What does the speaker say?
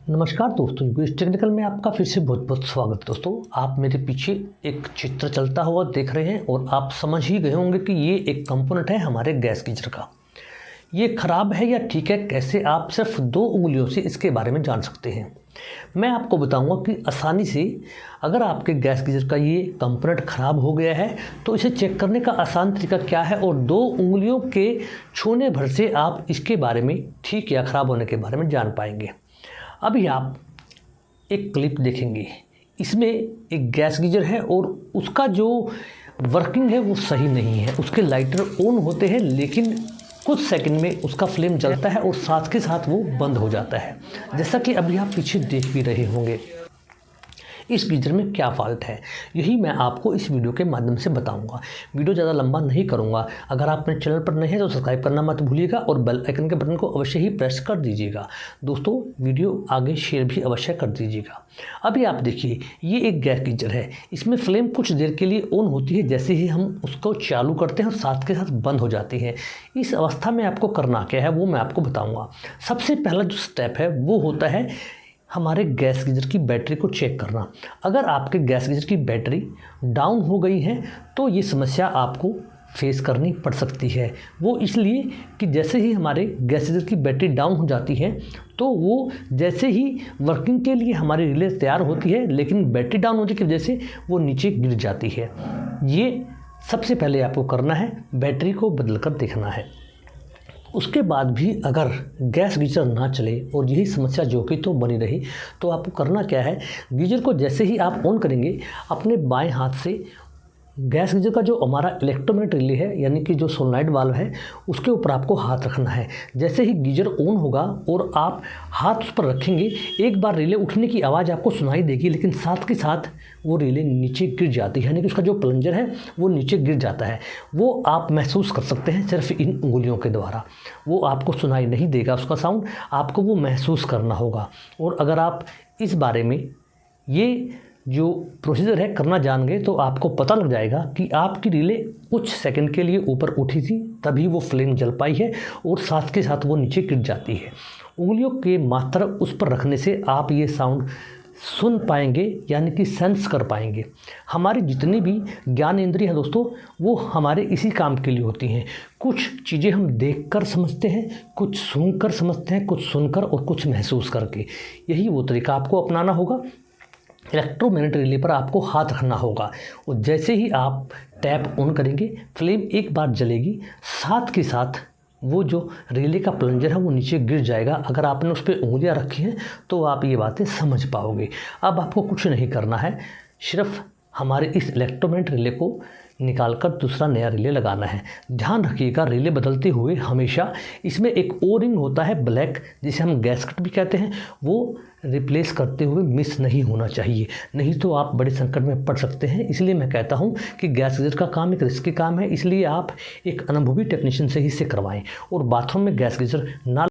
नमस्कार दोस्तों, US technical में आपका फिर से बहुत बहुत स्वागत। दोस्तों, आप मेरे पीछे एक चित्र चलता हुआ देख रहे हैं और आप समझ ही गए होंगे कि ये एक कंपोनेंट है हमारे गैस गीजर का। ये ख़राब है या ठीक है, कैसे आप सिर्फ 2 उंगलियों से इसके बारे में जान सकते हैं। मैं आपको बताऊंगा कि आसानी से अगर आपके गैस गीजर का ये कंपोनेंट ख़राब हो गया है तो इसे चेक करने का आसान तरीका क्या है और 2 उंगलियों के छूने भर से आप इसके बारे में ठीक या ख़राब होने के बारे में जान पाएंगे। अभी आप एक क्लिप देखेंगे, इसमें एक गैस गीजर है और उसका जो वर्किंग है वो सही नहीं है। उसके लाइटर ऑन होते हैं लेकिन कुछ सेकंड में उसका फ्लेम जलता है और साथ के साथ वो बंद हो जाता है, जैसा कि अभी आप पीछे देख भी रहे होंगे। इस गीजर में क्या फ़ॉल्ट है, यही मैं आपको इस वीडियो के माध्यम से बताऊंगा। वीडियो ज़्यादा लंबा नहीं करूंगा। अगर आप मेरे चैनल पर नए हैं तो सब्सक्राइब करना मत भूलिएगा और बेल आइकन के बटन को अवश्य ही प्रेस कर दीजिएगा। दोस्तों, वीडियो आगे शेयर भी अवश्य कर दीजिएगा। अभी आप देखिए, ये एक गैस गीजर है। इसमें फ्लेम कुछ देर के लिए ऑन होती है, जैसे ही हम उसको चालू करते हैं और साथ के साथ बंद हो जाती है। इस अवस्था में आपको करना क्या है वो मैं आपको बताऊँगा। सबसे पहला जो स्टेप है वो होता है हमारे गैस गीजर की बैटरी को चेक करना। अगर आपके गैस गीजर की बैटरी डाउन हो गई है तो ये समस्या आपको फेस करनी पड़ सकती है। वो इसलिए कि जैसे ही हमारे गैस गीजर की बैटरी डाउन हो जाती है तो वो जैसे ही वर्किंग के लिए हमारी रिले तैयार होती है, लेकिन बैटरी डाउन होने की वजह से वो नीचे गिर जाती है। ये सबसे पहले आपको करना है, बैटरी को बदल कर देखना है। उसके बाद भी अगर गैस गीजर ना चले और यही समस्या जो कि तो बनी रही तो आपको करना क्या है, गीजर को जैसे ही आप ऑन करेंगे अपने बाएं हाथ से गैस गीजर का जो हमारा इलेक्ट्रोमैग्नेट रिले है, यानी कि जो सोलेनॉइड वाल्व है, उसके ऊपर आपको हाथ रखना है। जैसे ही गीजर ऑन होगा और आप हाथ उस पर रखेंगे, एक बार रिले उठने की आवाज़ आपको सुनाई देगी, लेकिन साथ के साथ वो रिले नीचे गिर जाती है, यानी कि उसका जो प्लंजर है वो नीचे गिर जाता है। वो आप महसूस कर सकते हैं सिर्फ इन उंगलियों के द्वारा। वो आपको सुनाई नहीं देगा उसका साउंड, आपको वो महसूस करना होगा। और अगर आप इस बारे में ये जो प्रोसीजर है करना जान गए तो आपको पता लग जाएगा कि आपकी रिले कुछ सेकंड के लिए ऊपर उठी थी, तभी वो फ्लेम जल पाई है और साथ के साथ वो नीचे गिर जाती है। उंगलियों के मात्रा उस पर रखने से आप ये साउंड सुन पाएंगे, यानी कि सेंस कर पाएंगे। हमारी जितनी भी ज्ञान इंद्रिय हैं दोस्तों, वो हमारे इसी काम के लिए होती हैं। कुछ चीज़ें हम देखकर समझते हैं, कुछ सुनकर समझते हैं, कुछ सुनकर और कुछ महसूस करके। यही वो तरीका आपको अपनाना होगा। इलेक्ट्रोमैग्नेट रिले पर आपको हाथ रखना होगा और जैसे ही आप टैप ऑन करेंगे फ्लेम एक बार जलेगी, साथ के साथ वो जो रिले का प्लंजर है वो नीचे गिर जाएगा। अगर आपने उस पर उंगलियां रखी हैं तो आप ये बातें समझ पाओगे। अब आपको कुछ नहीं करना है, सिर्फ हमारे इस इलेक्ट्रोमैग्नेट रिले को निकालकर दूसरा नया रिले लगाना है। ध्यान रखिएगा, रिले बदलते हुए हमेशा इसमें एक ओ रिंग होता है ब्लैक, जिसे हम गैसकेट भी कहते हैं, वो रिप्लेस करते हुए मिस नहीं होना चाहिए, नहीं तो आप बड़े संकट में पड़ सकते हैं। इसलिए मैं कहता हूं कि गैस गीजर का काम एक रिस्की काम है, इसलिए आप एक अनुभवी टेक्नीशियन से ही इसे करवाएं। और बाथरूम में गैस गीजर ना